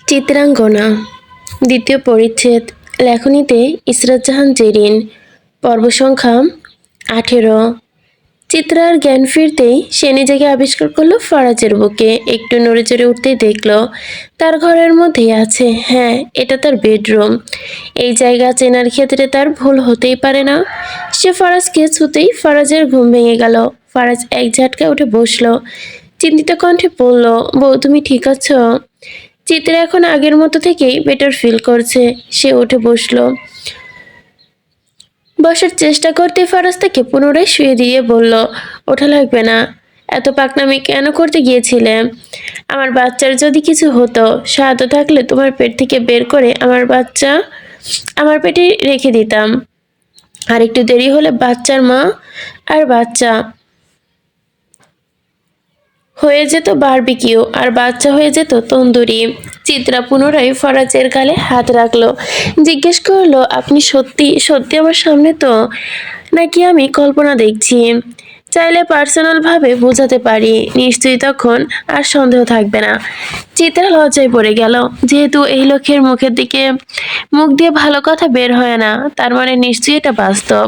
চিত্রাঙ্গনা দ্বিতীয় পরিচ্ছেদ লেখনীতে ইসরাত জাহান জেরিন পর্ব সংখ্যা 18। চিত্রার জ্ঞান ফিরতেই সে নিজেকে আবিষ্কার করলো ফারাজের বুকে। একটু নড়ে চড়ে উঠতেই দেখলো তার ঘরের মধ্যেই আছে। হ্যাঁ, এটা তার বেডরুম। এই জায়গা চেনার ক্ষেত্রে তার ভুল হতেই পারে না। সে ফারাজকে ছুতেই ফারাজের ঘুম ভেঙে গেল। ফারাজ এক ঝাটকায় উঠে বসলো, চিন্তিত কণ্ঠে বলল, বউ তুমি ঠিক আছো? চিত্রা এখন আগের মতো থেকেই বেটার ফিল করছে। সে উঠে বসলো। বসার চেষ্টা করতে ফারাজ তাকে পুনরায় শুয়ে দিয়ে বলল, ওঠা লাগবে না। এত পাকনামি কেন করতে গিয়েছিলে? আমার বাচ্চার যদি কিছু হতো, সাহায্য থাকলে তোমার পেট থেকে বের করে আমার বাচ্চা আমার পেটে রেখে দিতাম। আর একটু দেরি হলে বাচ্চার মা আর বাচ্চা হয়ে যেত বারবিকিউ, আর বাচ্চা হয়ে যেত তন্দুরি। চিত্রা পুনরায় ফরাজের গালে হাত রাখলো, জিজ্ঞেস করলো, আপনি সত্যি সত্যি আমার সামনে তো, নাকি আমি কল্পনা দেখছি? চাইলে পার্সোনালভাবে বোঝাতে পারি, নিশ্চয়ই তখন আর সন্দেহ থাকবে না। চিত্রা লজ্জায় পড়ে গেল। যেহেতু এই লোকের মুখ দিয়ে ভালো কথা বের হয় না, তার মানে নিশ্চয়ই এটা বাস্তব।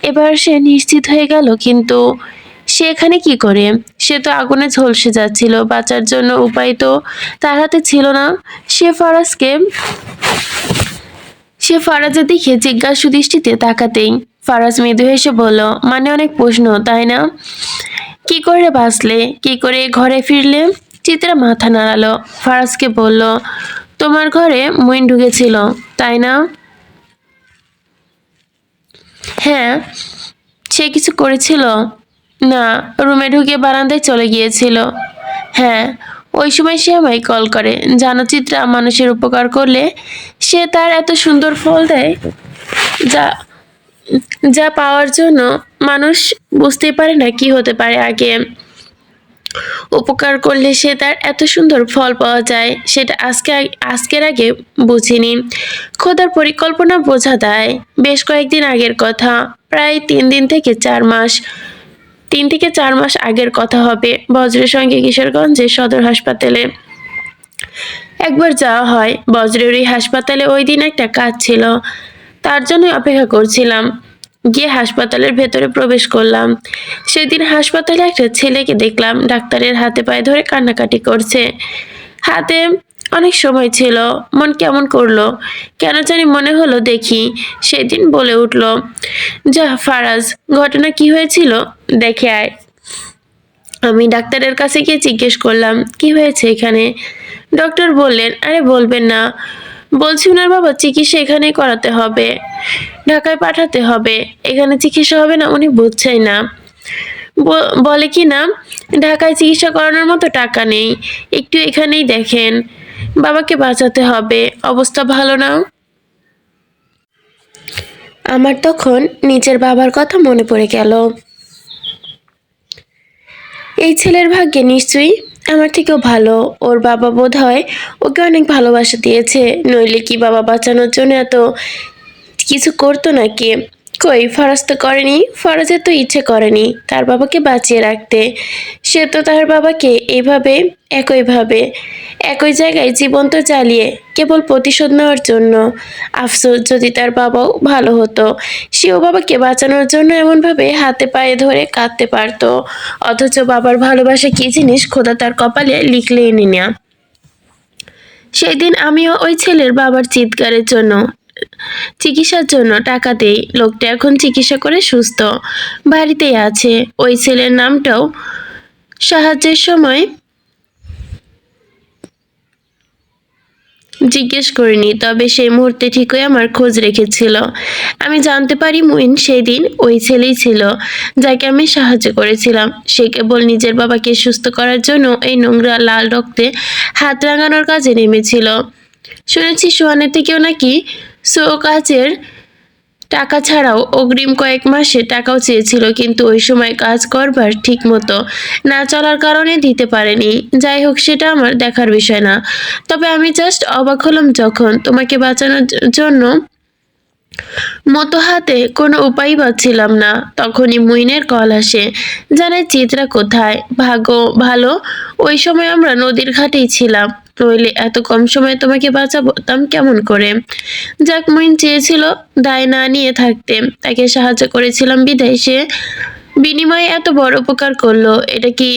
এবার সে নিশ্চিত হয়ে গেল, কিন্তু সে এখানে কি করে? সে তো আগুনে ঝলসে যাচ্ছিল, বাঁচার জন্য উপায় তো তার হাতে ছিল না। সে ফারাজের দিকে জিজ্ঞাসু দৃষ্টিতে তাকাতেই ফারাজ মৃদু হেসে বলল, মানে অনেক প্রশ্ন তাই না? কি করে বাঁচলে, কি করে ঘরে ফিরলে? চিত্রা মাথা নাড়ালো। ফারাজকে বলল, তোমার ঘরে মইন ঢুকেছিল তাই না? হ্যাঁ। সে কিছু করেছিল? না, রুমে ঢুকে বারান্দায় চলে গিয়েছিল। হ্যাঁ, ওই সময় সে আমায় কল করে। জানো চিত্রা, মানুষের উপকার করলে সে তার এত সুন্দর ফল দেয়, যা যা পাওয়ার জন্য মানুষ বুঝতে পারে না কি হতে পারে আগে। উপকার করলে সে তার এত সুন্দর ফল পাওয়া যায়, সেটা আজকের আগে বুঝিনি। খোদার পরিকল্পনা বোঝা দেয়। বেশ কয়েকদিন আগের কথা, প্রায় 3 থেকে 4 মাস আগের কথা হবে। বজ্রের সঙ্গে কিশোরগঞ্জের সদর হাসপাতালে একবার যাওয়া হয়। বজ্রের ওই হাসপাতালে ওই দিন একটা কাজ ছিল, তার জন্য অপেক্ষা করছিলাম। গিয়ে হাসপাতালের ভেতরে প্রবেশ করলাম। সেদিন হাসপাতালে একটা ছেলেকে দেখলাম, ডাক্তারের হাতে পায়ে ধরে কান্নাকাটি করছে। হাতে অনেক সময় ছিল, মন কেমন করলো, কেন জানি মনে হলো দেখি। সেদিন বলে উঠল, যা ফারাজ, ঘটনা কি হয়েছিল দেখে আয়। আমি ডাক্তারের কাছে গিয়ে জিজ্ঞেস করলাম, কি হয়েছে এখানে? ডক্টর বললেন, আরে বলবেন না, বলছি ওনার বাবা চিকিৎসা এখানেই করাতে হবে, ঢাকায় পাঠাতে হবে। এখানে চিকিৎসা হবে না উনি বুঝছেই না। বলে কি না, ঢাকায় চিকিৎসা করানোর মতো টাকা নেই, একটু এখানেই দেখেন, বাবাকে বাঁচাতে হবে, অবস্থা ভালো না। আমার তখন নিজের বাবার কথা মনে পড়ে গেল। এই ছেলের ভাগ্যে নিশ্চয়ই আমার থেকেও ভালো। ওর বাবা বোধহয় ওকে অনেক ভালোবাসা দিয়েছে, নইলে কি বাবা বাঁচানোর জন্য এত কিছু করতো নাকি? কই, ফরাজ তো করেনি। ফরাজের তো ইচ্ছে করেনি তার বাবাকে বাঁচিয়ে রাখতে। সে তো তার বাবাকে একইভাবে একই জায়গায় জীবন্ত জ্বালিয়ে কেবল প্রতিশোধ নেওয়ার জন্য। আফসোস, যদি তার বাবাও ভালো হতো, সেও বাবাকে বাঁচানোর জন্য এমনভাবে হাতে পায়ে ধরে কাঁদতে পারতো। অথচ বাবার ভালোবাসা কি জিনিস খোদা তার কপালে লিখলেই নি না। সেদিন আমিও ওই ছেলের বাবার চিকিৎসার জন্য টাকা দেই। লোকটা এখন চিকিৎসা করে সুস্থ, বাড়িতেই আছে। ওই ছেলের নামটাও সাহায্যের সময় জিজ্ঞেস করিনি, তবে সেই মুহূর্তে ঠিকই আমার খোঁজ রেখেছিল। আমি জানতে পারি মুইন সেদিন ওই ছেলেই ছিল যাকে আমি সাহায্য করেছিলাম। সে কেবল নিজের বাবাকে সুস্থ করার জন্য এই নোংরা লাল রক্তে হাত রাঙানোর কাজে নেমেছিল। শুনেছি সোহানের থেকেও নাকি কাজের টাকা ছাড়াও অগ্রিম কয়েক মাসে টাকাও চেয়েছিল, কিন্তু ওই সময় কাজ করবার ঠিক মতো না চলার কারণে দিতে পারেনি। যাই হোক, সেটা আমার দেখার বিষয় না। তবে আমি জাস্ট অবাক হলাম যখন তোমাকে বাঁচানোর জন্য মতো হাতে কোনো উপায় পাচ্ছিলাম না, তখনই মুইনের কল আসে, জানাই চিত্রা কোথায়। ভাগ্য ভালো ওই সময় আমরা নদীর ঘাটেই ছিলাম। নইলে এত কম সময়ে তোমাকে বাঁচাতাম কেমন করে। যাক, মইন চেয়েছিল দায় না নিয়ে থাকতে, তাকে সাহায্য করেছিলাম বিধায় সে বিনিময়ে এত বড় উপকার করলো। এটা কি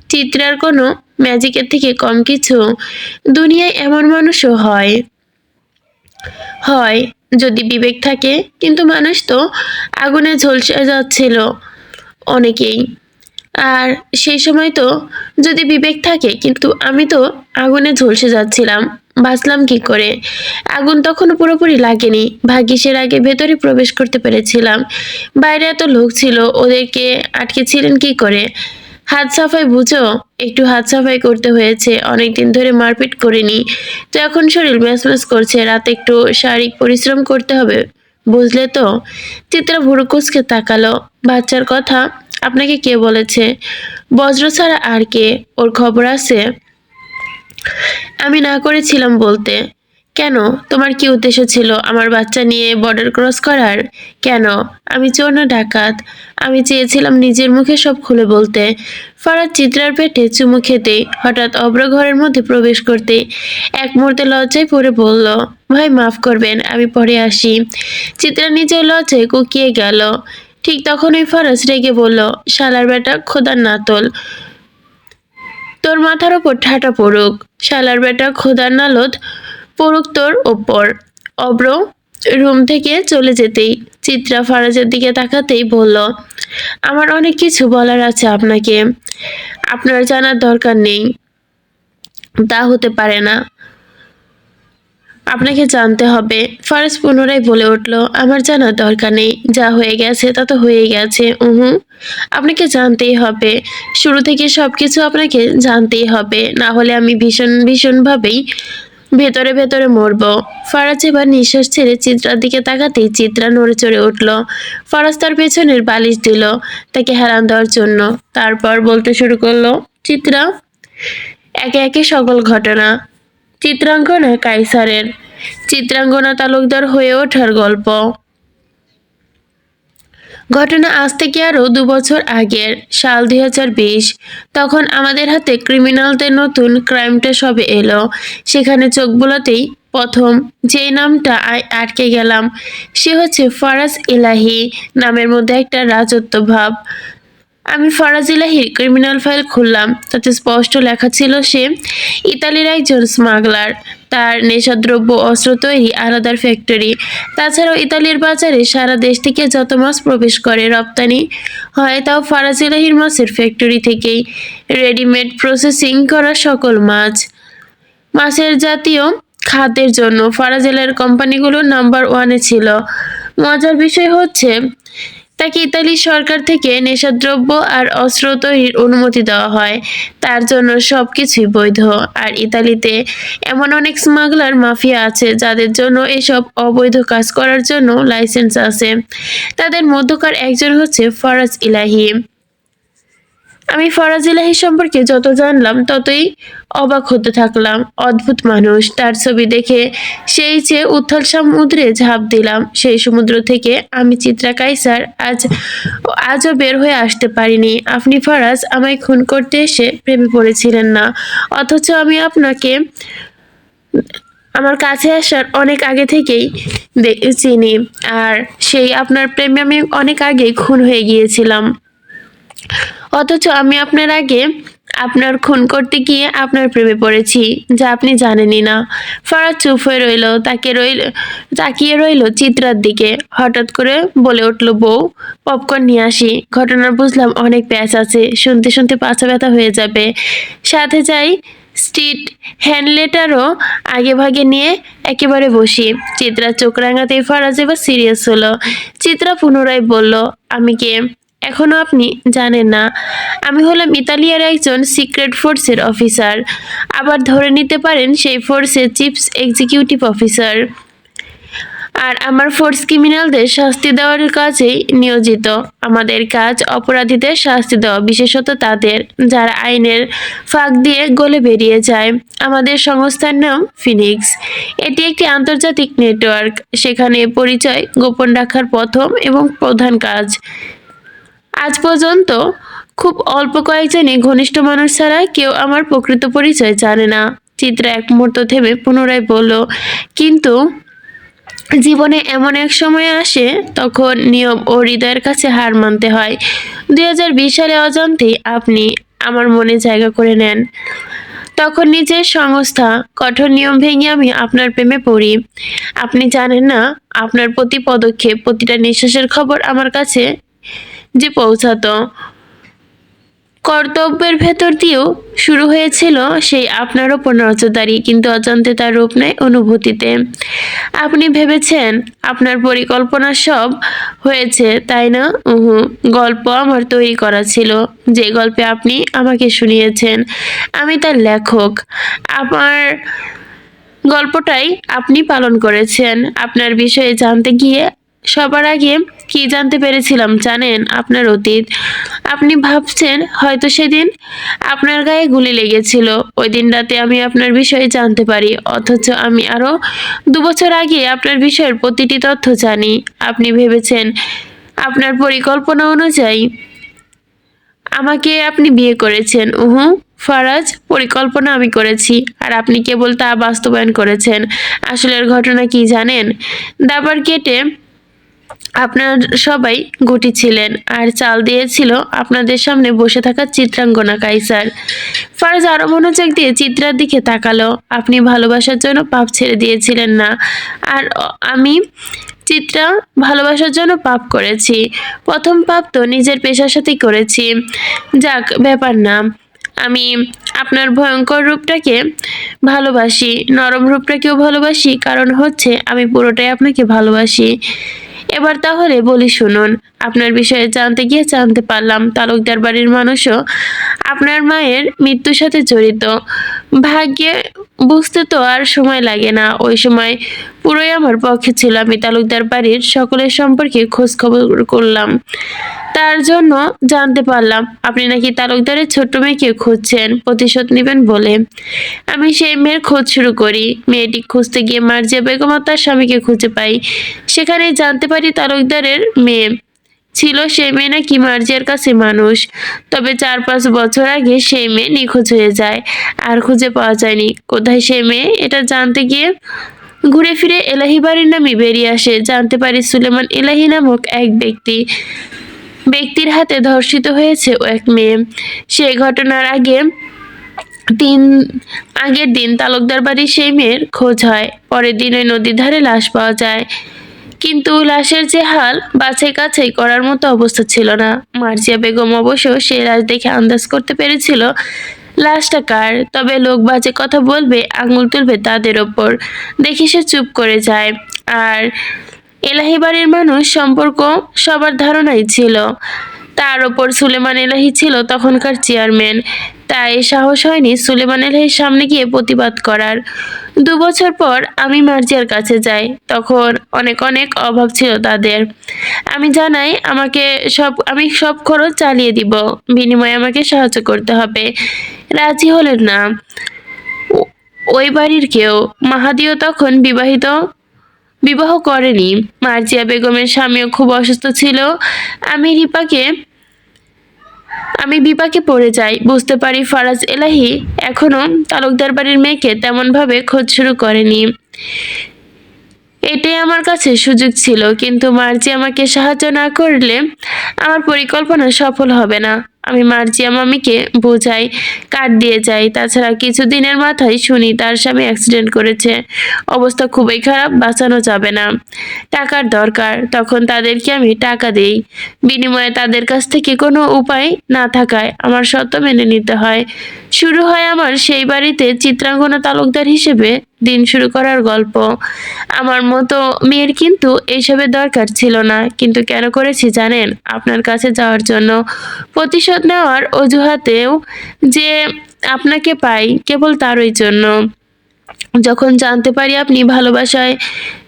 চিত্রার কোনো ম্যাজিকের থেকে কম কিছু? দুনিয়ায় এমন মানুষও হয় হয় যদি বিবেক থাকে, কিন্তু মানুষ তো আগুনে ঝলসে যাচ্ছিল অনেকেই। আর সেই সময় তো যদি বিবেক থাকে, কিন্তু আমি তো আগুনে ঝলসে যাচ্ছিলাম, বাঁচলাম কি করে? আগুন তখনও পুরোপুরি লাগেনি, ভাগ্যিসের আগে ভেতরে প্রবেশ করতে পেরেছিলাম। বাইরে এত লোক ছিল, ওদেরকে আটকেছিলেন কি করে? হাত সাফাই বুঝো, একটু হাত সাফাই করতে হয়েছে, অনেকদিন ধরে মারপিট করিনি তো এখন শরীর ম্যাচম্যাচ করছে, রাতে একটু শারীরিক পরিশ্রম করতে হবে, বুঝলে তো? চিত্রা ভুরু কুঁচকে তাকালো। বাচ্চার কথা আপনাকে কে বলেছে? বজ্র ছাড়া আর কে? ওর খবর আছে? আমি না করেছিলাম বলতে। কেন? তোমার কি উদ্দেশ্য ছিল আমার বাচ্চা নিয়ে বর্ডার ক্রস করার? কেন? আমি চোর না ডাকাত? আমি চেয়েছিলাম নিজের মুখে সব খুলে বলতে। ফারাদ চিত্রার পেটে চুমু খেতেই হঠাৎ অব্র ঘরের মধ্যে প্রবেশ করতে এক মুহূর্তে লজ্জায় পড়ে বলল, ভাই মাফ করবেন, আমি পরে আসি। চিত্রা নিজেও লজ্জায় কুকিয়ে গেল। ঠিক তখনই ফারাজ রেগে বলল, শালার বেটা খোদার নাতল, তোর মাথার ওপর ঠাটা পড়ুক। শালার বেটা খোদার নালত পড়ুক তোর ওপর। অব্র রুম থেকে চলে যেতেই চিত্রা ফারাজের দিকে তাকাতেই বলল, আমার অনেক কিছু বলার আছে আপনাকে, আপনার জানার দরকার নেই। তা হতে পারে না, আপনাকে জানতে হবে। ফারাজ পুনরায় বলে উঠল, আমার জানার দরকার নেই, যা হয়ে গেছে তা তো হয়েই গেছে। আপনাকে জানতেই হবে, শুরু থেকে সবকিছু আপনাকে জানতেই হবে, না হলে আমি ভীষণভাবেই ভেতরে ভেতরে মরব। ফারাজ এবার নিঃশ্বাস ছেড়ে চিত্রার দিকে তাকাতেই চিত্রা নড়ে চড়ে উঠল। ফারাজ তার পেছনের বালিশ দিল তাকে হেলান দেওয়ার জন্য, তারপর বলতে শুরু করলো, চিত্রা, একে একে সকল ঘটনা। চিত্রাঙ্গনা কাইসারের চিত্রাঙ্গনা তালুকদার হয়ে ওঠার গল্প। ঘটনা আজ থেকে আরো 2 বছর আগের, সাল 2020। তখন আমাদের হাতে ক্রিমিনালদের নতুন ক্রাইমটা সবে এলো। সেখানে চোখ বোলাতেই প্রথম যেই নামটা আটকে গেলাম সে হচ্ছে ফারাজ ইলাহি। নামের মধ্যে একটা রাজত্ব ভাব। আমি ফারাজ ইলাহির ক্রিমিনাল ফাইল খুললাম, তাতে স্পষ্ট লেখা ছিল সে ইতালির একজন স্মাগলার। তার নেশাদ্রব্য, অস্ত্র তৈরি আলাদা ফ্যাক্টরি। তাছাড়াও ইতালির বাজারে সারা দেশ থেকে যত মাছ প্রবেশ করে রপ্তানি হয়, তাও ফারাজ ইলাহির মাছের ফ্যাক্টরি থেকেই। রেডিমেড প্রসেসিং করা সকল মাছ। মাছের জাতীয় খাদ্যের জন্য ফারাজ ইলাহির কোম্পানিগুলো নাম্বার 1-এ ছিল। মজার বিষয় হচ্ছে, তাকে ইতালি সরকার থেকে নেশাদ্রব্য আর অস্ত্র তৈরির অনুমতি দেওয়া হয়, তার জন্য সবকিছুই বৈধ। আর ইতালিতে এমন অনেক স্মাগলার মাফিয়া আছে যাদের জন্য এসব অবৈধ কাজ করার জন্য লাইসেন্স আছে। তাদের মধ্যকার একজন হচ্ছে ফারাজ ইলাহি। আমি ফরাজ ইলাহি সম্পর্কে যত জানলাম ততই অবাক হতে থাকলাম। অদ্ভুত মানুষ, তার ছবি দেখে সেই চেয়ে উত্তাল সমুদ্রে ঝাঁপ দিলাম। সেই সমুদ্র থেকে আমি চিত্রা কাইসার আজও বের হয়ে আসতে পারিনি। আপনি ফরাজ আমায় খুন করতে এসে প্রেমে পড়েছিলেন না, অথচ আমি আপনাকে আমার কাছে আসার অনেক আগে থেকেই চিনি, আর সেই আপনার প্রেমে আমি অনেক আগেই খুন হয়ে গিয়েছিলাম। অথচ আমি আপনার আগে আপনার খুন করতে গিয়ে আপনার প্রেমে পড়েছি, যা আপনি জানেনই না। ফারাজ চুপ হয়ে রইল, তাকিয়ে রইল চিত্রার দিকে। হঠাৎ করে বলে উঠল, বউ, পপকর্ন নিয়ে আসি। ঘটনার বুঝলাম অনেক প্যাচ আছে, শুনতে শুনতে পাছা ব্যথা হয়ে যাবে। সাথে যাই স্ট্রিট হ্যান্ডলেটারও আগে ভাগে নিয়ে একেবারে বসি। চিত্রা চোখ রাঙাতেই ফারাজ এবার সিরিয়াস হলো। চিত্রা পুনরায় বলল, আমি কে? এখনো আপনি জানেন না? আমি হলাম ইতালিয়ার একজন সিক্রেট ফোর্সের অফিসার, আবার ধরে নিতে পারেন সেই ফোর্সের চিফ এক্সিকিউটিভ অফিসার। আর আমার ফোর্স ক্রিমিনালদের শাস্তি দেওয়ার কাজেই নিয়োজিত। আমাদের কাজ অপরাধীদের শাস্তি দেওয়া, বিশেষত তাদের যারা আইনের ফাঁক দিয়ে গলে বেরিয়ে যায়। আমাদের সংস্থার নাম ফিনিক্স। এটি একটি আন্তর্জাতিক নেটওয়ার্ক। সেখানে পরিচয় গোপন রাখার প্রথম এবং প্রধান কাজ। আজ পর্যন্ত খুব অল্প কয়েকজনই ঘনিষ্ঠ মানুষ ছাড়া কেউ আমার প্রকৃত পরিচয় জানে না। চিত্রা এক মুহূর্ত থেমে পুনরায় বলল, কিন্তু জীবনে এমন এক সময় আসে তখন নিয়ম ও হৃদয়ের কাছে হার মানতে হয়। 2020 সালে অজান্তেই আপনি আমার মনে জায়গা করে নেন। তখন নিজের সংস্থা কঠোর নিয়ম ভেঙে আমি আপনার প্রেমে পড়ি। আপনি জানেন না, আপনার প্রতি পদক্ষেপ, প্রতিটা নিঃশ্বাসের খবর আমার কাছে যে পৌঁছাতো, কর্তব্যের ভেতর দিয়েও শুরু হয়েছিল সেই আপনার ওপর নজরদারি, কিন্তু অজান্তে তার রূপ নেয় অনুভূতিতে। আপনি ভেবেছেন আপনার পরিকল্পনা সব হয়েছে, তাই না? গল্প আমার তৈরি করা ছিল, যে গল্পে আপনি আমাকে শুনিয়েছেন। আমি তার লেখক। আমার গল্পটাই আপনি পালন করেছেন। আপনার বিষয়ে জানতে গিয়ে সবার আগে কি জানতে পেরেছিলাম জানেন? আপনার অতীত। আপনি ভাবছেন হয়তো সেদিন আপনার গায়ে গুলি লেগেছিল। ওই দিন রাতে আমি আপনার বিষয়ে জানতে পারি, অথচ আমি আরো 2 বছর আগে আপনার বিষয়ের প্রতিটি তথ্য জানি। আপনি ভেবেছেন আপনার পরিকল্পনা অনুযায়ী আমাকে আপনি বিয়ে করেছেন। ফারাজ, পরিকল্পনা আমি করেছি, আর আপনি কেবল তা বাস্তবায়ন করেছেন। আসলের ঘটনা কি জানেন? দাবার কেটে আপনার সবাই ঘটিছিলেন, আর চাল দিয়েছিল আপনাদের সামনে বসে থাকা চিত্রাঙ্গনা কাইসার। ফারাজ আরো মনোযোগ দিয়ে চিত্রার দিকে তাকালো। আপনি ভালোবাসার জন্য পাপ ছেড়ে দিয়েছিলেন না, আর আমি চিত্রা ভালোবাসার জন্য পাপ করেছি। প্রথম পাপ তো নিজের পেশার সাথেই করেছি। যাক, ব্যাপার না। আমি আপনার ভয়ঙ্কর রূপটাকে ভালোবাসি, নরম রূপটাকেও ভালোবাসি, কারণ হচ্ছে আমি পুরোটাই আপনাকে ভালোবাসি। এবার তাহলে বলি শুনুন। আপনার বিষয়ে জানতে গিয়ে জানতে পারলাম তালুকদার বাড়ির মানুষও আপনার মায়ের মৃত্যুর সাথে জড়িত। ভাগ্যে বুঝতে তো আর সময় লাগে না। ওই সময় পুরোই আমার পক্ষে ছিল। আমি তালুকদার বাড়ির সকলের সম্পর্কে খোঁজ খবর করলাম। তার জন্য জানতে পারলাম আপনি নাকি তালুকদারের ছোট্ট মেয়েকে খুঁজছেন প্রতিশোধ নেবেন বলে। আমি সেই মেয়ের খোঁজ শুরু করি। মেয়েটি খুঁজতে গিয়ে মার্জিয়া বেগম আর তার স্বামীকে খুঁজে পাই। সেখানেই জানতে পারি তালুকদারের মেয়ে ছিল সেই মেয়ে নাকি মার্জিয়ার কাছে মানুষ। তবে 4-5 বছর আগে সেই মেয়ে নিখোঁজ হয়ে যায়, আর খুঁজে পাওয়া যায়নি। কোথায় সেই মেয়ে এটা জানতে গিয়ে ঘুরে ফিরে এলাহি বাড়ির নামই বেরিয়ে আসে। জানতে পারি সুলেমান এলাহি নামক এক ব্যক্তির হাতে ধর্ষিত হয়েছে ও এক মেয়ে। সেই ঘটনার আগের দিন তালুকদার বাড়ির সেই মেয়ের খোঁজ হয়। পরের দিন ওই নদীর ধারে লাশ পাওয়া যায়, কিন্তু লাশের যে হাল, বাছাই কাছাই করার মতো অবস্থা ছিল না। মার্জিয়া বেগম অবশ্য সেই লাশ দেখে আন্দাজ করতে পেরেছিল লাশটা কার, তবে লোক বাজে কথা বলবে, আঙুল তুলবে তাদের ওপর দেখে সে চুপ করে যায়। আর এলাহি বাড়ির মানুষ সম্পর্ক সবার ধারণাই ছিল। তার ওপর সুলেমান এলাহি ছিল তখনকার চেয়ারম্যান, তাই সাহস হয়নি সুলেমান এলাহির সামনে গিয়ে প্রতিবাদ করার। 2 বছর পর আমি মার্জিয়ার কাছে যাই। তখন অনেক অনেক অভাব ছিল তাদের। আমি জানাই আমি সব খরচ চালিয়ে দিব, বিনিময়ে আমাকে সাহায্য করতে হবে। রাজি হলেন না ওই বাড়ির কেউ। মাহাদিও তখন বিবাহ করেনি। মার্জিয়া বেগমের স্বামীও খুব অসুস্থ ছিল। আমি বিপাকে পড়ে যাই। বুঝতে পারি ফারাজ এলাহি এখনো তালুকদার বাড়ির মেয়েকে তেমন ভাবে খোঁজ শুরু করেনি। এটাই আমার কাছে সুযোগ ছিল, কিন্তু মার্জি আমাকে সাহায্য না করলে আমার পরিকল্পনা সফল হবে না। আমি মার্জিয়া মামিকে বোঝাই, কার্ড দিয়ে যাই। তাছাড়া কিছুদিনের মাথায় শুনি তার স্বামী অ্যাক্সিডেন্ট করেছে, অবস্থা খুবই খারাপ, বাঁচানো যাবে না, টাকার দরকার। তখন তাদেরকে আমি টাকা দেই। বিনিময়ে তাদের কাছ থেকে কোনো উপায় না থাকায় আমার শর্ত মেনে নিতে হয়। শুরু হয় আমার সেই বাড়িতে চিত্রাঙ্গনা তালুকদার হিসেবে দিন শুরু করার গল্প। আমার মতো মেয়ের কিন্তু এইসবের দরকার ছিল না, কিন্তু কেন করেছি জানেন? আপনার কাছে যাওয়ার জন্য, প্রতিশোধ নেওয়ার অজুহাতেও যে আপনাকে পাই, কেবল তারই জন্য। যখন জানতে পারি আপনি ভালোবাসায়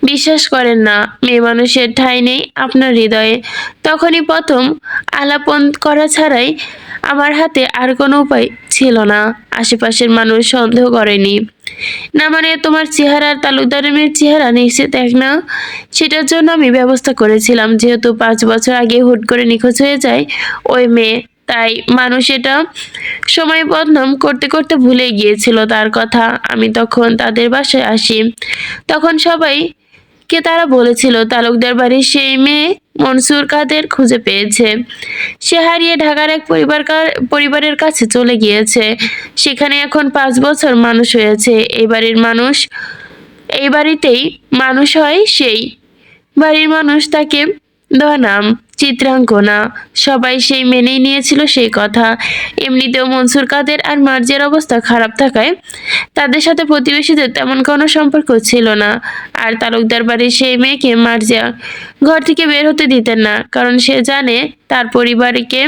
বিশ্বাস করেন না, মেয়ে মানুষের ঠাঁই নেই আপনার হৃদয়ে, তখনই প্রথম আলাপন করা ছাড়াই আমার হাতে আর কোনো উপায় ছিল না। আশেপাশের মানুষ সন্দেহ করেনি না, মানে তোমার চেহারা আর তালুকদারের মেয়ের চেহারা নিশ্চিত এক না। সেটার জন্য আমি ব্যবস্থা করেছিলাম। যেহেতু 5 বছর আগে হুট করে নিখোঁজ হয়ে যায় ওই মেয়ে, তাই মানুষ এটা সময় বদনাম করতে করতে ভুলে গিয়েছিল তার কথা। আমি তখন তাদের বাসায় আসি, তখন সবাইকে তারা বলেছিল তালুকদার বাড়ির সেই মেয়ে মনসুর কাদের খুঁজে পেয়েছে। সে হারিয়ে ঢাকার এক পরিবারের কাছে চলে গিয়েছে। সেখানে এখন 5 বছর মানুষ হয়েছে। এই বাড়িতেই মানুষ হয় সেই বাড়ির মানুষ তাকে দেওয়া নাম চিত্রাঙ্গনা। সবাই সেই মেনেই নিয়েছিল সেই কথা। এমনিতেও মনসুর কাদের আর মার্জিয়ার অবস্থা খারাপ থাকায় তাদের সাথে প্রতিবেশীদের তেমন কোনো সম্পর্ক ছিল না। আর তালুকদার বাড়ির সেই মেয়েকে মার্জিয়া ঘর থেকে বের হতে দিতেন না, কারণ সে জানে তার পরিবারকে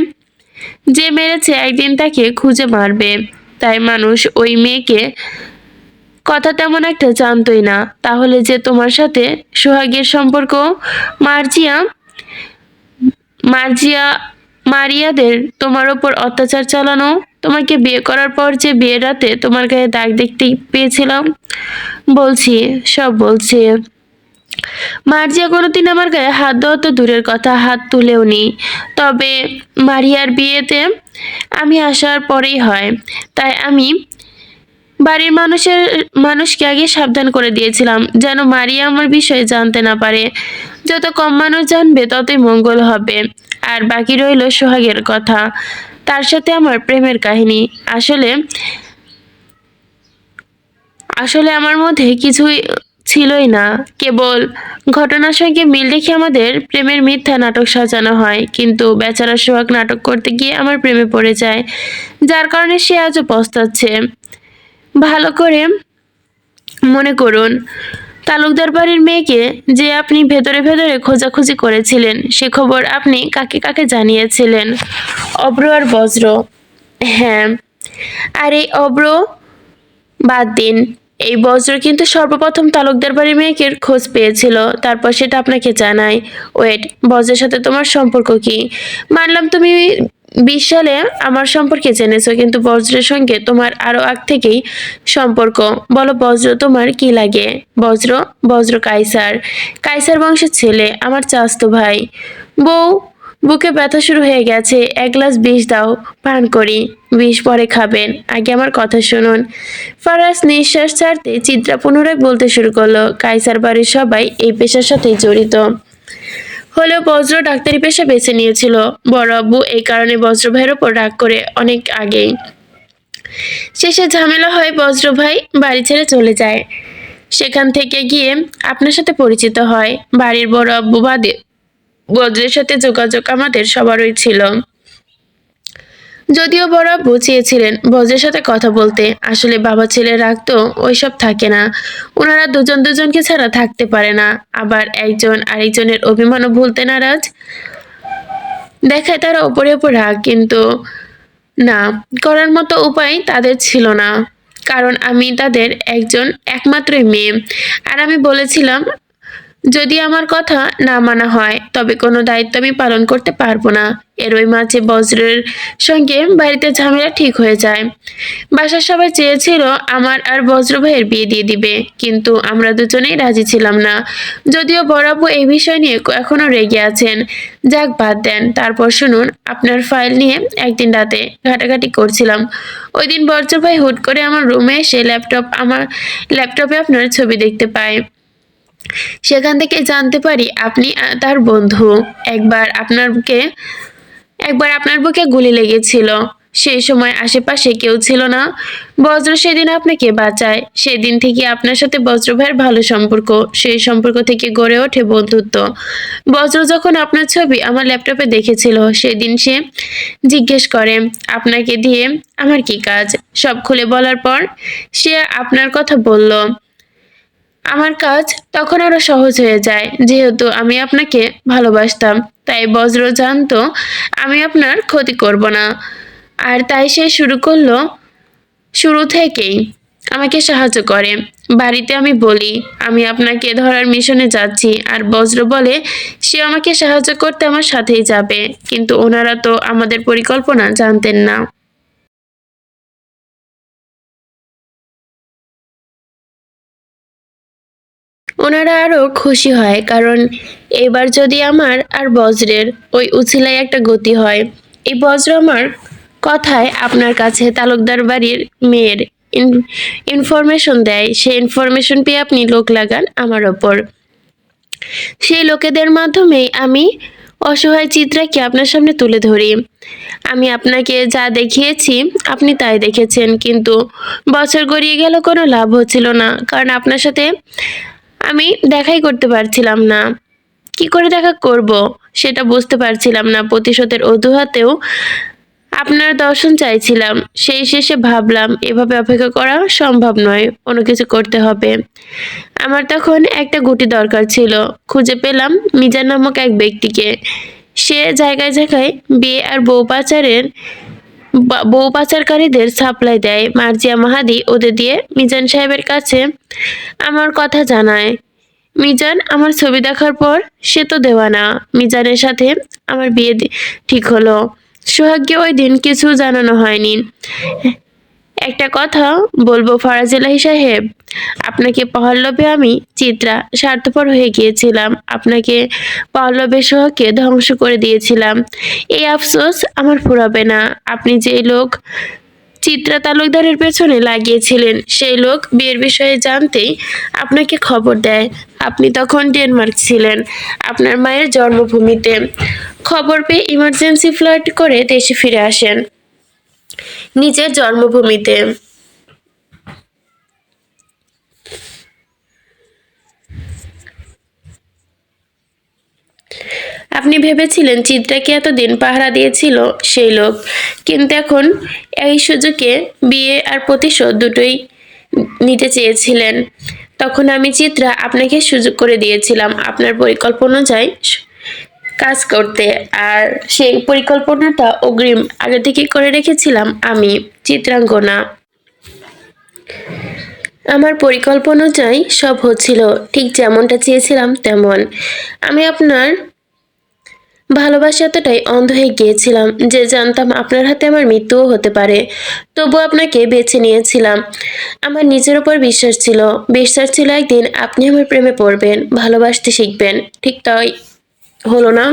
যে মেরেছে একদিন তাকে খুঁজে মারবে। তাই মানুষ ওই মেয়েকে কথা তেমন একটা জানতোই না। তাহলে যে তোমার সাথে সোহাগের সম্পর্ক, মার্জিয়া মার্জিয়া মারিয়াদের তোমার ওপর অত্যাচার চালানো, তোমাকে বিয়ে করার পর যে বিয়ের রাতে তোমার গায়ে দাগ দেখতে পেয়েছিলাম, বলছি, সব বলছি। মার্জিয়া কোনোদিন আমার গায়ে হাত দেওয়া তো দূরের কথা, হাত তুলেও নি। তবে মারিয়ার বিয়েতে আমি আসার পরেই হয়, তাই আমি বাড়ির মানুষকে আগে সাবধান করে দিয়েছিলাম যেন মারিয়া আমার বিষয়ে জানতে না পারে। যত কম মানুষ জানবে ততই মঙ্গল হবে। আর বাকি রইল সোহাগের কথা, তার সাথে আমার প্রেমের কাহিনী। আসলে আসলে আমার মধ্যে কিছুই ছিলই না, কেবল ঘটনার সঙ্গে মিল রেখে আমাদের প্রেমের মিথ্যা নাটক সাজানো হয়। কিন্তু বেচারা সোহাগ নাটক করতে গিয়ে আমার প্রেমে পড়ে যায়, যার কারণে সে আজও পস্তাচ্ছে। ভালো করে মনে করুন, তালুকদার বাড়ির মেয়েকে যে আপনি ভেতরে ভেতরে খোঁজাখুঁজি করেছিলেন, সে খবর আপনি কাকে কাকে জানিয়েছিলেন? অব্র আর বজ্র। হ্যাঁ, আর এই অব্র বাদ দিন, এই বজ্র কিন্তু সর্বপ্রথম তালুকদার বাড়ির মেয়েকে খোঁজ পেয়েছিল, তারপর সেটা আপনাকে জানায়। ওয়েট, বজ্রের সাথে তোমার সম্পর্ক কি? মানলাম তুমি 20 সালে আমার সম্পর্কে জেনেছো, কিন্তু বজ্রের সঙ্গে তোমার আরো আগ থেকেই সম্পর্ক। বলো বজ্র তোমার কি লাগে? বজ্র বজ্র কাইসার, কাইসার বংশের ছেলে, আমার চাচাতো ভাই। বউ, বুকে ব্যথা শুরু হয়ে গেছে, 1 গ্লাস বিষ দাও, পান করি। বিষ পরে খাবেন, আগে আমার কথা শুনুন। ফারাজ নিঃশ্বাস ছাড়তে চিত্রা পুনরায় বলতে শুরু করলো, কাইসার বাড়ির সবাই এই পেশার সাথে জড়িত হলেও বজ্র ডাক্তারি পেশা বেছে নিয়েছিল। বড় আব্বু এই কারণে বজ্র ভাইয়ের ওপর রাগ করে অনেক আগেই। শেষে ঝামেলা হয়, বজ্র ভাই বাড়ি ছেড়ে চলে যায়। সেখান থেকে গিয়ে আপনার সাথে পরিচিত হয়। বাড়ির বড় আব্বু বাদে বজ্রের সাথে যোগাযোগ আমাদের সবারই ছিল। যদিও বড় আব্বু চেয়েছিলেন বজ্রের সাথে কথা বলতে, আসলে বাবা ছেলে রাগ তো ওইসব থাকে না। ওনারা দুজন দুজনকে ছাড়া থাকতে পারে না, আবার একজন আরেকজনের অভিমানও ভুলতে নারাজ। দেখায় তারা ওপরে ওপর রাগ, কিন্তু না করার মতো উপায় তাদের ছিল না, কারণ আমি তাদের একজন একমাত্রই মেয়ে। আর আমি বলেছিলাম যদি আমার কথা না মানা হয় তবে কোনো দায়িত্ব আমি পালন করতে পারবো না। এরই মাঝে বজ্রের সঙ্গে বাড়িতে ঝামেলা ঠিক হয়ে যায়। বাসার সবাই চেয়েছিল আমার আর বজ্র ভাইয়ের বিয়ে দিয়ে দিবে, কিন্তু আমরা দুজনেই রাজি ছিলাম না। যদিও বড়াবু এই বিষয় নিয়ে এখনো রেগে আছেন। যাক, বাদ দেন। তারপর শুনুন, আপনার ফাইল নিয়ে একদিন রাতে ঘাটাঘাটি করছিলাম। ওই দিন বজ্র ভাই হুট করে আমার রুমে এসে আমার ল্যাপটপে আপনার ছবি দেখতে পায়। সেখান থেকে জানতে পারি আপনি তার বন্ধু। একবার আপনার বুকে গুলি লেগেছিল। সেই সময় আশেপাশে কেউ ছিল না। বজ্র সেদিন আপনাকে বাঁচায়। সেদিন থেকে আপনার সাথে বজ্র ভাইয়ের ভালো সম্পর্ক। সেই সম্পর্ক থেকে গড়ে ওঠে বন্ধুত্ব। বজ্র যখন আপনার ছবি আমার ল্যাপটপে দেখেছিল, সেদিন সে জিজ্ঞেস করে আপনাকে দিয়ে আমার কি কাজ। সব খুলে বলার পর সে আপনার কথা বলল। আমার কাজ তখন আরো সহজ হয়ে যায়, যেহেতু আমি আপনাকে ভালোবাসতাম। তাই বজ্র জানতো আমি আপনার ক্ষতি করব না, আর তাই সে শুরু থেকেই আমাকে সাহায্য করে। বাড়িতে আমি বলি আমি আপনাকে ধরার মিশনে যাচ্ছি, আর বজ্র বলে সে আমাকে সাহায্য করতে আমার সাথেই যাবে। কিন্তু ওনারা তো আমাদের পরিকল্পনা জানতেন না। ওনারা আরো খুশি হয়, কারণ এবার যদি আমার আর বজ্রের ওই উছিলায় একটা গতি হয়, এই বজ্র আমার কথায় আপনার কাছে তালুকদার বাড়ির মেয়ের ইনফরমেশন দেয়। সেই ইনফরমেশন পেয়ে আপনি লোক লাগান আমার ওপর। সেই লোকেদের মাধ্যমেই আমি অসহায় চিত্রাকে আপনার সামনে তুলে ধরি। আমি আপনাকে যা দেখিয়েছি আপনি তাই দেখেছেন, কিন্তু বছর গড়িয়ে গেল কোনো লাভ হচ্ছিল না, কারণ আপনার সাথে আমি দেখাই করতে পারছিলাম না। কি করে দেখা করব সেটা বুঝতে পারছিলাম না। প্রতিশোধের অজুহাতেও আপনার দর্শন চাইছিলাম। সেই শেষে ভাবলাম এভাবে অপেক্ষা করা সম্ভব নয়, অন্য কিছু করতে হবে। আমার তখন একটা গুটি দরকার ছিল। খুঁজে পেলাম মিজান নামক এক ব্যক্তিকে। সে জায়গায় জায়গায় বিয়ে আর বউ পাচারকারীদের সাপ্লাই দেয়। মার্জিয়া মাহাদি ওদের দিয়ে মিজান সাহেবের কাছে আমার কথা জানায়। মিজান আমার ছবি দেখার পর সে তো দেওয়ানা। মিজানের সাথে আমার ঠিক হলো। সোহাগকে ওই দিন কিছু জানানো হয়নি। একটা কথা বলবো ফরাজ এলাহি সাহেব, আপনাকে পাওয়ার লোভে আমি চিত্রা স্বার্থপর হয়ে গিয়েছিলাম। আপনাকে পাওয়ার লোভে সোহাগকে ধ্বংস করে দিয়েছিলাম। এই আফসোস আমার ফুরাবে না। আপনি যে লোক চিত্রা তালুকদারের পেছনে লাগিয়েছিলেন, সেই লোক বিয়ের বিষয়ে জানতেই আপনাকে খবর দেয়। আপনি তখন ডেনমার্ক ছিলেন, আপনার মায়ের জন্মভূমিতে। খবর পেয়ে ইমার্জেন্সি ফ্লাইট করে দেশে ফিরে আসেন, নিজের জন্মভূমিতে। আপনি ভেবেছিলেন চিত্রাকে এতদিন পাহারা দিয়েছিল সেই লোক, কিন্তু এখন এই সুযোগে বিয়ে আর প্রতিশোধ দুটোই নিতে চেয়েছিলেন। তখন আমি চিত্রা আপনাকে সুযোগ করে দিয়েছিলাম আপনার পরিকল্পনা অনুযায়ী কাজ করতে, আর সেই পরিকল্পনাটা অগ্রিম আগে থেকে করে রেখেছিলাম আমি, চিত্রাঙ্গনা। আমার পরিকল্পনা অনুযায়ী সব হচ্ছিল ঠিক যেমনটা চেয়েছিলাম তেমন। আমি আপনার ভালোবাসা এতটাই অন্ধ হয়ে গিয়েছিলাম যে জানতাম আপনার হাতে আমার মৃত্যুও হতে পারে, তবু আপনাকে বেছে নিয়েছিলাম। আমার নিজের উপর বিশ্বাস ছিল একদিন আপনি আমার প্রেমে পড়বেন, ভালোবাসতে শিখবেন। ঠিক তাই হলো না?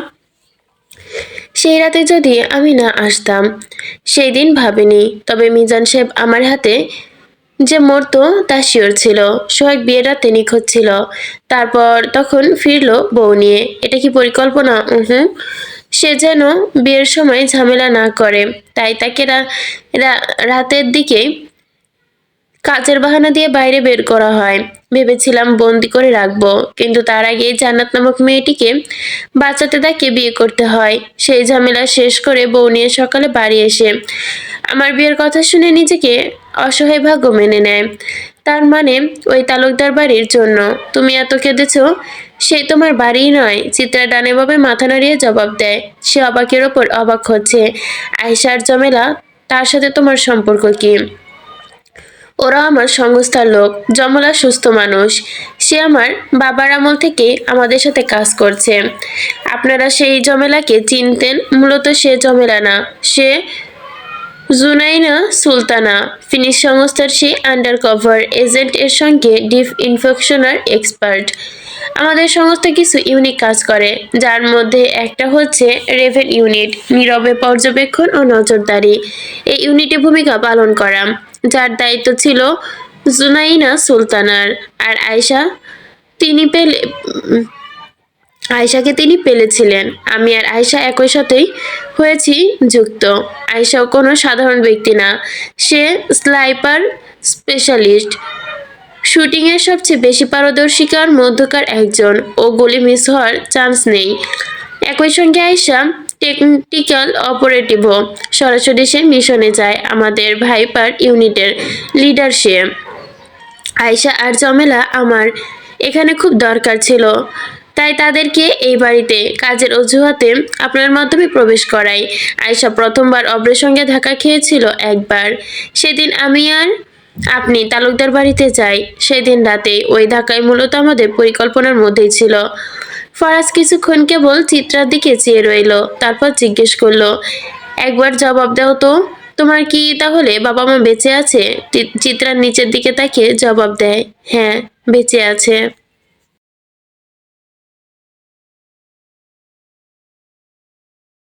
সেই রাতে যদি আমি না আসতাম, সেই দিন ভাবিনি, তবে মিজান সাহেব আমার হাতে যে মরতো তা শিওর ছিল। সোহাগ বিয়ের রাতে নিখোঁজ ছিল, তারপর তখন ফিরলো বউ নিয়ে। এটা কি পরিকল্পনা? সে যেন বিয়ের সময় ঝামেলা না করে, তাই তাকে রাতের দিকে কাজের বাহানা দিয়ে বাইরে বের করা হয়। ভেবেছিলাম বন্দি করে রাখবো, কিন্তু তার আগে জান্নাত নামক মেয়েটিকে বাঁচাতে তাকে বিয়ে করতে হয়। সেই ঝামেলা শেষ করে বউ নিয়ে সকালে বাড়ি এসে আমার বিয়ের কথা শুনে নিজেকে অসহায় ভাগ্য মেনে নেয়। তার মানে ওই তালুকদার বাড়ির জন্য তুমি এত কেঁদেছো? সে তোমার বাড়িই নয়। চিত্রা ডানে বামে মাথা নাড়িয়ে জবাব দেয়। সে অবাকের ওপর অবাক হচ্ছে। আয়শার জমেলা, তার সাথে তোমার সম্পর্ক কি? ওরা আমার সংস্থার লোক। জমলা সুস্থ মানুষ। সে আমার বাবার আমল থেকে আমাদের সাথে কাজ করছে। আপনারা সেই জমেলাকে চিনতেন। মূলত সে জমেলা না, সে জুনাইনা সুলতানা, ফিনিশ সংস্থার সেই আন্ডারকভার এজেন্ট, এর সঙ্গে ডিপ ইনফেকশনার এক্সপার্ট। আমাদের সংস্থা কিছু ইউনিক কাজ করে, যার মধ্যে একটা হচ্ছে রেভেন ইউনিট, নীরবে পর্যবেক্ষণ ও নজরদারি। এই ইউনিটে ভূমিকা পালন করা, যার দায়িত্ব ছিল জুনাইনা সুলতানার। আর আয়শাকে তিনি পেলেছিলেন। আমি আর আয়শা একই সাথেই হয়েছি যুক্ত। আয়শাও কোনো সাধারণ ব্যক্তি না, সে স্নাইপার স্পেশালিস্ট, শুটিংয়ের সবচেয়ে বেশি পারদর্শিকার মধ্যকার একজন। ও গুলি মিস হওয়ার চান্স নেই। একই সঙ্গে আয়শা টেকনিক্যাল অপারেটিভও। সরাসরি সে মিশনে যায়। আমাদের ভাইপার ইউনিটের লিডার সে। আয়শা আর জমেলা আমার এখানে খুব দরকার ছিল, তাই তাদেরকে এই বাড়িতে কাজের অজুহাতে আপনার মাধ্যমে প্রবেশ করাই। আয়শা প্রথমবার অব্রের সঙ্গে ধাক্কা খেয়েছিল একবার। সেদিন আমি আর আপনি তালুকদার বাড়িতে যাই। সেদিন রাতে ওই ধাক্কায় মূলত আমাদের পরিকল্পনার মধ্যেই ছিল। ফরাজ কিছুক্ষণ কেবল চিত্রার দিকে চেয়ে রইল, তারপর জিজ্ঞেস করলো, একবার জবাব দাও তো, তোমার কি তাহলে বাবা মা বেঁচে আছে? চিত্রার নিচের দিকে তাকিয়ে জবাব দেয়, হ্যাঁ বেঁচে আছে।